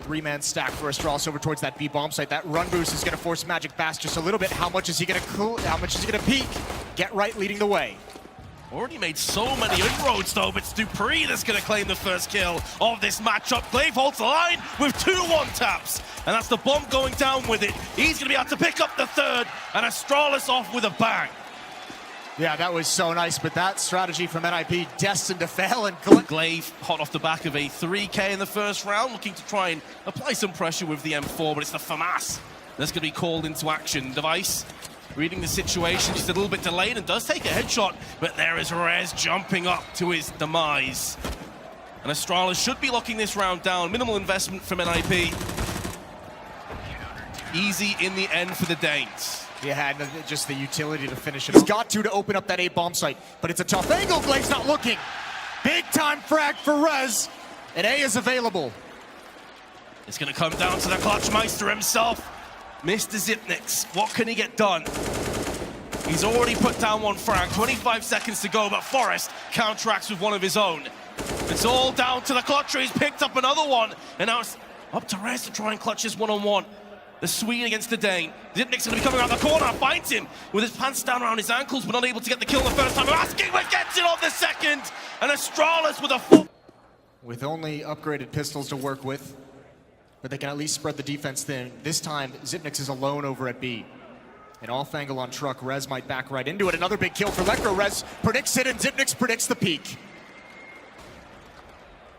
Three-man stack for Astralis over towards that B bomb site. That run boost is going to force Magic Bass just a little bit. How much is he going to peek? Get right leading the way. Already made so many inroads though, but it's dupreeh that's going to claim the first kill of this matchup. Glaive holds the line with 2 1-taps, and that's the bomb going down with it. He's going to be able to pick up the third, and Astralis off with a bang. Yeah, that was so nice, but that strategy from NiP destined to fail, and Glaive hot off the back of a 3K in the first round, looking to try and apply some pressure with the M4, but it's the FAMAS that's going to be called into action. Device reading the situation, just a little bit delayed, and does take a headshot, but there is Rez jumping up to his demise. And Astralis should be locking this round down. Minimal investment from NiP. Easy in the end for the Danes. He had just the utility to finish it. He's got to open up that A bomb site, but it's a tough angle. Glaive's not looking. Big time frag for Rez, and A is available. It's going to come down to the Clutchmeister himself. Mr. Zipnix, what can he get done? He's already put down 1 frag, 25 seconds to go, but Forest counteracts with one of his own. It's all down to the Clutcher. He's picked up another one, and now it's up to Rez to try and clutch this one-on-one. The Swede against the Dane. Zipnix going to be coming around the corner, finds him with his pants down around his ankles, but not able to get the kill the first time. Askingwith gets it on the second, and Astralis with a full... With only upgraded pistols to work with, but they can at least spread the defense thin. This time, Zipnix is alone over at B. An off-angle on truck, Rez might back right into it. Another big kill for Lekro. Rez predicts it, and Zipnix predicts the peak.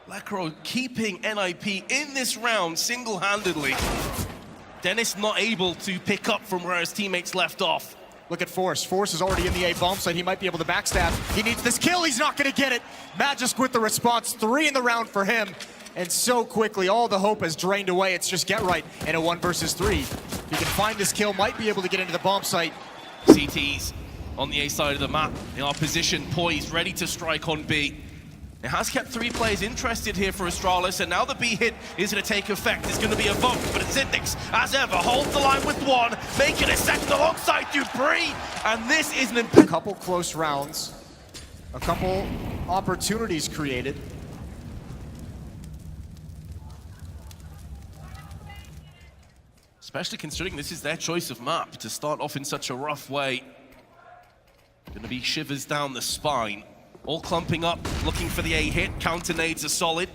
Lekro keeping NiP in this round single-handedly. Dennis not able to pick up from where his teammates left off. Look at Force. Force is already in the A bomb site. He might be able to backstab. He needs this kill. He's not going to get it. Magisk with the response. 3 in the round for him. And so quickly, all the hope has drained away. It's just get right in a 1 versus 3. If he can find this kill, might be able to get into the bomb site. CTs on the A side of the map. They are positioned, poised, ready to strike on B. It has kept 3 players interested here for Astralis, and now the B hit is going to take effect. It's going to be evoked, but it's Zipnix, as ever, holds the line with 1, making a second alongside dupreeh, and this is an... A couple close rounds, a couple opportunities created. Especially considering this is their choice of map to start off in such a rough way. Going to be shivers down the spine. All clumping up, looking for the A hit. Counter nades are solid.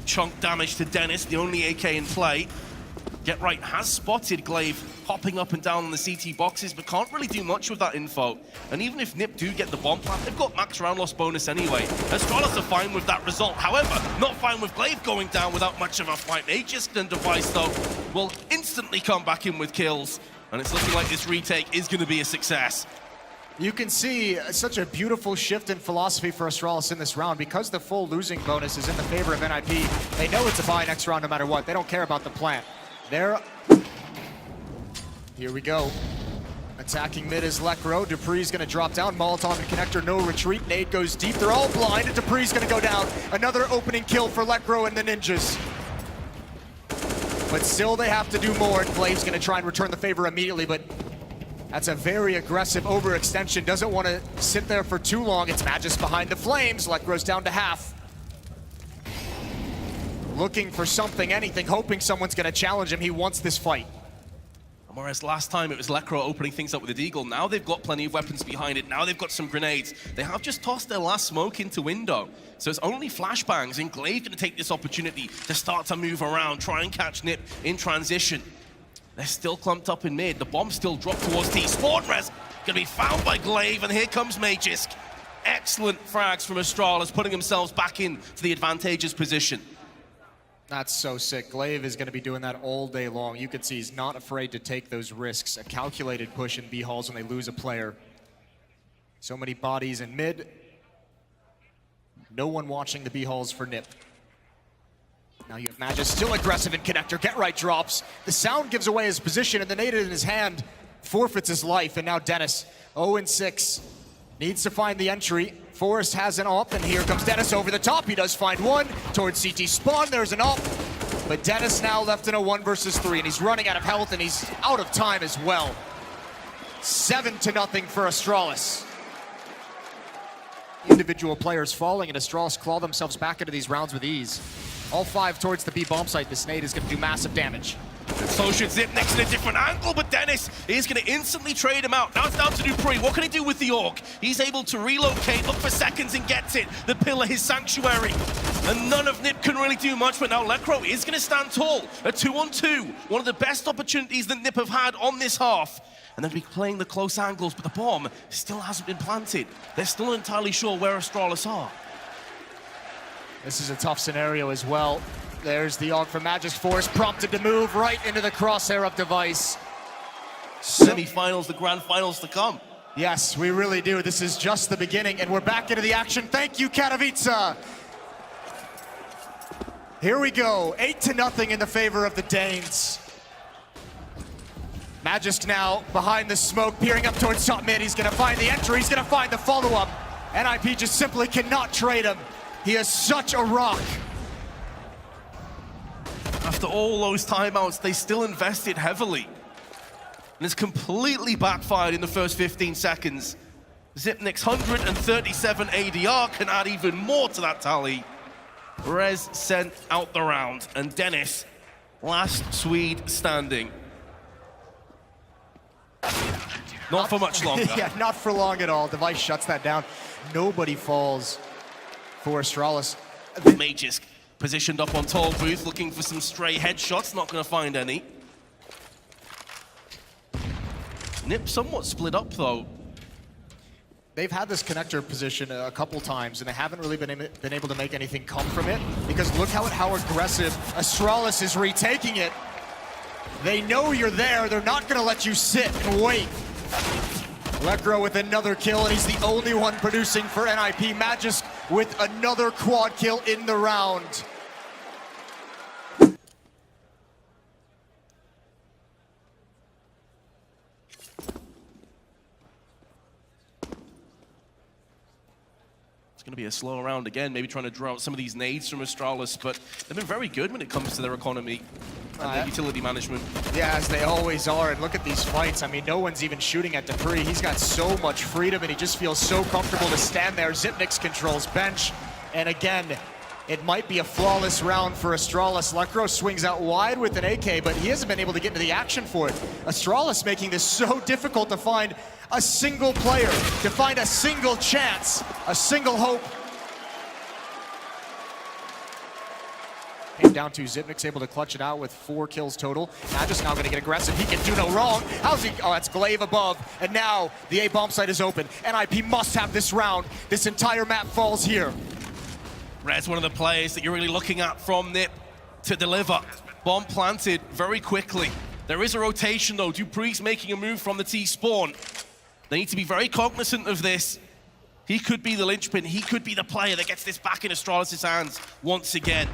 Chunk damage to Dennis, the only AK in play. Get Right has spotted Glaive hopping up and down on the CT boxes, but can't really do much with that info. And even if NiP do get the bomb plant, they've got max round loss bonus anyway. Astralis are fine with that result. However, not fine with Glaive going down without much of a fight. Magisk and Device, though, will instantly come back in with kills. And it's looking like this retake is going to be a success. You can see such a beautiful shift in philosophy for Astralis in this round. Because the full losing bonus is in the favor of NiP, they know it's a bye next round no matter what. They don't care about the plant. Here we go. Attacking mid is Lekro. dupreeh's gonna drop down. Molotov and connector, no retreat. Nade goes deep. They're all blind, and dupreeh's gonna go down. Another opening kill for Lekro and the Ninjas. But still they have to do more, and Glaive's gonna try and return the favor immediately, but that's a very aggressive overextension. Doesn't want to sit there for too long. It's Magisk behind the flames. Lekro's down to half. Looking for something, anything, hoping someone's going to challenge him. He wants this fight. Whereas last time it was Lekro opening things up with the Deagle, now they've got plenty of weapons behind it. Now they've got some grenades. They have just tossed their last smoke into window. So it's only flashbangs, and Glaive going to take this opportunity to start to move around, try and catch NiP in transition. They're still clumped up in mid. The bomb still dropped towards T. Spawnres gonna be found by Glaive, and here comes Magisk. Excellent frags from Astralis, putting themselves back into the advantageous position. That's so sick. Glaive is gonna be doing that all day long. You can see he's not afraid to take those risks. A calculated push in B halls when they lose a player. So many bodies in mid. No one watching the B halls for NiP. Now you have Magisk still aggressive in connector. Get Right drops. The sound gives away his position, and the nade in his hand forfeits his life. And now Dennis, 0-6, needs to find the entry. Forrest has an op, and here comes Dennis over the top. He does find one towards CT spawn. There's an op, but Dennis now left in a 1 versus 3, and he's running out of health, and he's out of time as well. 7-0 for Astralis. Individual players falling, and Astralis claw themselves back into these rounds with ease. All 5 towards the B bomb site. This nade is going to do massive damage. So should Xyp9x in a different angle, but Dennis is going to instantly trade him out. Now it's down to dupreeh. What can he do with the Orc? He's able to relocate, look for seconds, and gets it. The pillar, his sanctuary. And none of NiP can really do much, but now Lekro is going to stand tall. A 2-on-2. One of the best opportunities that NiP have had on this half. And they'll be playing the close angles, but the bomb still hasn't been planted. They're still not entirely sure where Astralis are. This is a tough scenario as well. There's the AUG from Magisk Force, prompted to move right into the crosshair of Device. Semi-finals, the grand finals to come. Yes, we really do. This is just the beginning, and we're back into the action. Thank you, Katowice. Here we go, 8-0 in the favor of the Danes. Magisk now behind the smoke, peering up towards top mid. He's gonna find the entry, he's gonna find the follow-up. NiP just simply cannot trade him. He is such a rock. After all those timeouts, they still invested heavily. And it's completely backfired in the first 15 seconds. Xyp9x 137 ADR can add even more to that tally. Rez sent out the round, and Dennis, last Swede standing. Not for much longer. Yeah, not for long at all. Device shuts that down. Nobody falls for Astralis. Magisk positioned up on tall booth, looking for some stray headshots, not going to find any. NiP somewhat split up though. They've had this connector position a couple times, and they haven't really been able to make anything come from it, because look how aggressive Astralis is retaking it. They know you're there. They're not going to let you sit and wait. Lekro with another kill, and he's the only one producing for NiP. Magisk with another quad kill in the round. It's going to be a slow round again, maybe trying to draw out some of these nades from Astralis, but they've been very good when it comes to their economy and their utility management. Yeah, as they always are, and look at these fights. I mean, no one's even shooting at dupreeh. He's got so much freedom, and he just feels so comfortable to stand there. Xyp9x controls bench, and again, it might be a flawless round for Astralis. Lekro swings out wide with an AK, but he hasn't been able to get into the action for it. Astralis making this so difficult to find a single player, to find a single chance, a single hope. Came down to Xyp9x, able to clutch it out with 4 kills total. Magisk now gonna get aggressive. He can do no wrong. How's he? Oh, that's Glaive above. And now the A bomb site is open. NiP must have this round. This entire map falls here. Red's one of the players that you're really looking at from NiP to deliver. Bomb planted very quickly. There is a rotation though. dupreeh's making a move from the T-spawn. They need to be very cognizant of this. He could be the linchpin. He could be the player that gets this back in Astralis' hands once again.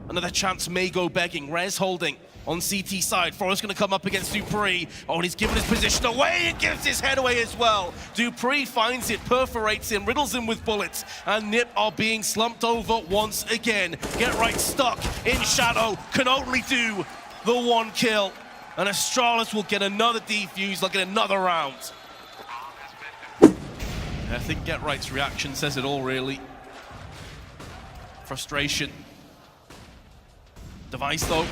Another chance may go begging. Rez holding on CT side. Forrest gonna come up against dupreeh. Oh, and he's given his position away and gives his head away as well. dupreeh finds it, perforates him, riddles him with bullets, and NiP are being slumped over once again. Get right stuck in shadow, can only do the 1 kill. And Astralis will get another defuse, they'll get another round. I think Get Right's reaction says it all, really. Frustration. Device, though,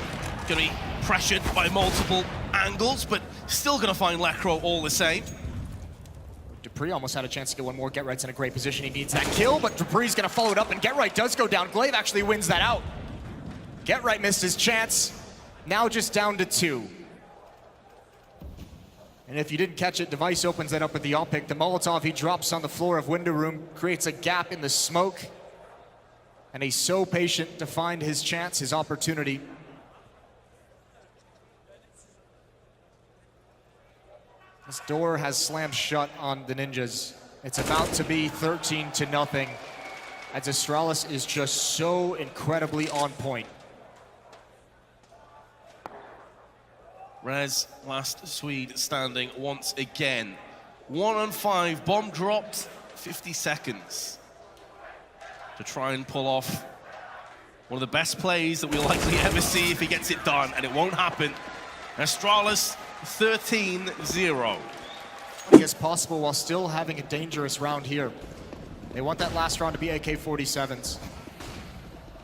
going to be pressured by multiple angles, but still going to find Lekro all the same. dupreeh almost had a chance to get one more. Get Right's in a great position. He needs that kill, but dupreeh's going to follow it up, and Get Right does go down. Glaive actually wins that out. Get Right missed his chance. Now just down to 2. And if you didn't catch it, Device opens that up with the all pick. The Molotov he drops on the floor of window room, creates a gap in the smoke. And he's so patient to find his chance, his opportunity. This door has slammed shut on the Ninjas. It's about to be 13-0. As Astralis is just so incredibly on point. Rez, last Swede standing once again. 1 on 5, bomb dropped, 50 seconds. To try and pull off one of the best plays that we'll likely ever see if he gets it done, and it won't happen. Astralis 13-0. As possible while still having a dangerous round here. They want that last round to be AK-47s.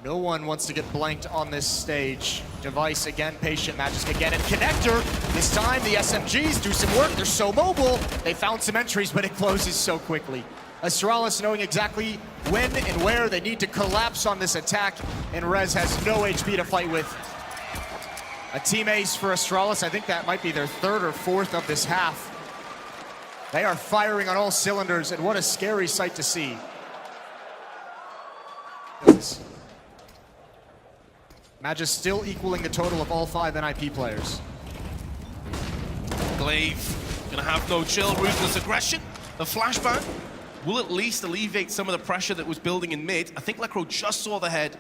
No one wants to get blanked on this stage. Device again, patient, Magisk again, and Connector. This time the SMGs do some work. They're so mobile. They found some entries, but it closes so quickly. Astralis knowing exactly when and where they need to collapse on this attack, and Rez has no HP to fight with. A team ace for Astralis. I think that might be their third or fourth of this half. They are firing on all cylinders, and what a scary sight to see. Magisk still equaling the total of all 5 NiP players. Glaive gonna have no chill, ruthless aggression. The flashbang will at least alleviate some of the pressure that was building in mid. I think Lekro just saw the head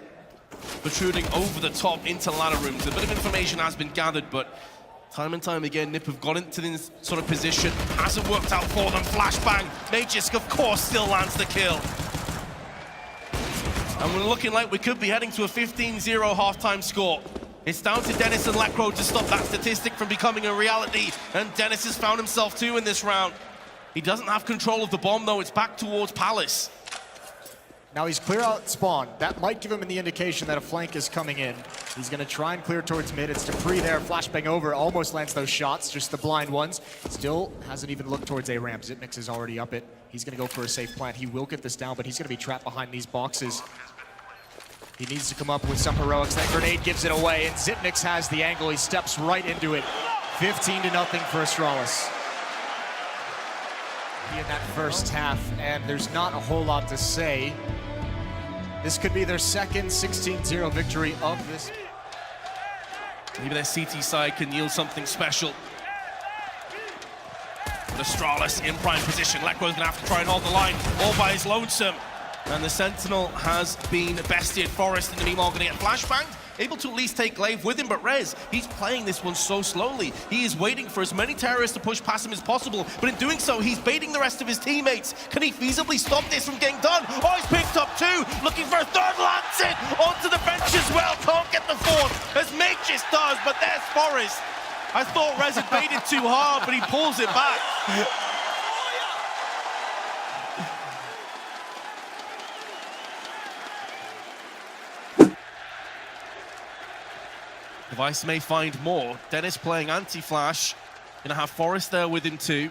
protruding over the top into ladder rooms. A bit of information has been gathered, but time and time again, NiP have got into this sort of position. Hasn't worked out for them. Flashbang. Magisk, of course, still lands the kill. And we're looking like we could be heading to a 15-0 halftime score. It's down to Dennis and Lekro to stop that statistic from becoming a reality. And Dennis has found himself too in this round. He doesn't have control of the bomb, though. It's back towards Palace. Now he's clear out spawn. That might give him the indication that a flank is coming in. He's gonna try and clear towards mid. It's dupreeh there, flashbang over, almost lands those shots, just the blind ones. Still hasn't even looked towards A ramp. Xyp9x is already up it. He's gonna go for a safe plant. He will get this down, but he's gonna be trapped behind these boxes. He needs to come up with some heroics. That grenade gives it away, and Xyp9x has the angle. He steps right into it. 15-0 for Astralis. In that first half, and there's not a whole lot to say. This could be their second 16-0 victory of this. Maybe their CT side can yield something special. But Astralis in prime position. Lekro's gonna have to try and hold the line all by his lonesome. And the Sentinel has been bested. Forest in the meanwhile gonna get flashbanged. Able to at least take Glaive with him, but Rez, he's playing this one so slowly. He is waiting for as many terrorists to push past him as possible, but in doing so, he's baiting the rest of his teammates. Can he feasibly stop this from getting done? Oh, he's picked up 2, looking for a third, lands it onto the bench as well. Can't get the 4th, as Magisk does, but there's Forest. I thought Rez had baited too hard, but he pulls it back. Device may find more. Dennis playing anti-flash. Gonna have Forest there with him too.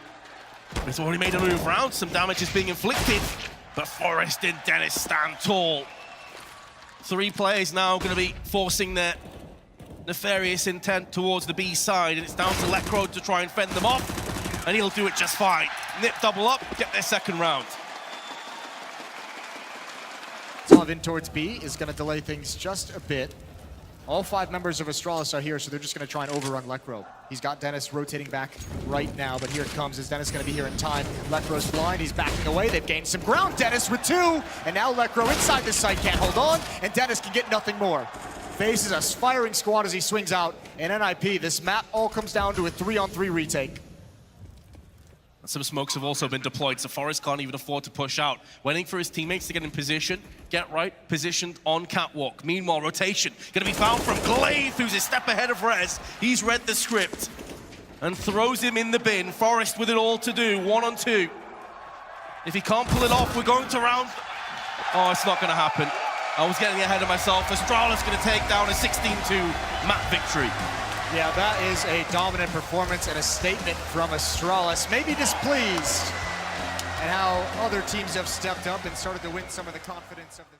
He's already made a move round. Some damage is being inflicted. But Forest and Dennis stand tall. 3 players now gonna be forcing their nefarious intent towards the B side. And it's down to Lekro to try and fend them off. And he'll do it just fine. NiP double up, get their second round. Slav in towards B is gonna delay things just a bit. All 5 members of Astralis are here, so they're just going to try and overrun Lekro. He's got Dennis rotating back right now, but here it comes. Is Dennis going to be here in time? Lekro's blind. He's backing away. They've gained some ground. Dennis with 2, and now Lekro inside the site can't hold on, and Dennis can get nothing more. Faces a firing squad as he swings out, and NiP, this map all comes down to a 3-on-3 retake. Some smokes have also been deployed, so Forest can't even afford to push out. Waiting for his teammates to get in position, get right positioned on catwalk. Meanwhile, rotation gonna be found from Glaive, who's a step ahead of Rez. He's read the script and throws him in the bin. Forest with it all to do, 1-on-2. If he can't pull it off, we're going to round. Oh, it's not gonna happen. I was getting ahead of myself. Astralis gonna take down a 16-2 map victory. Yeah, that is a dominant performance and a statement from Astralis. Maybe displeased at how other teams have stepped up and started to win some of the confidence of the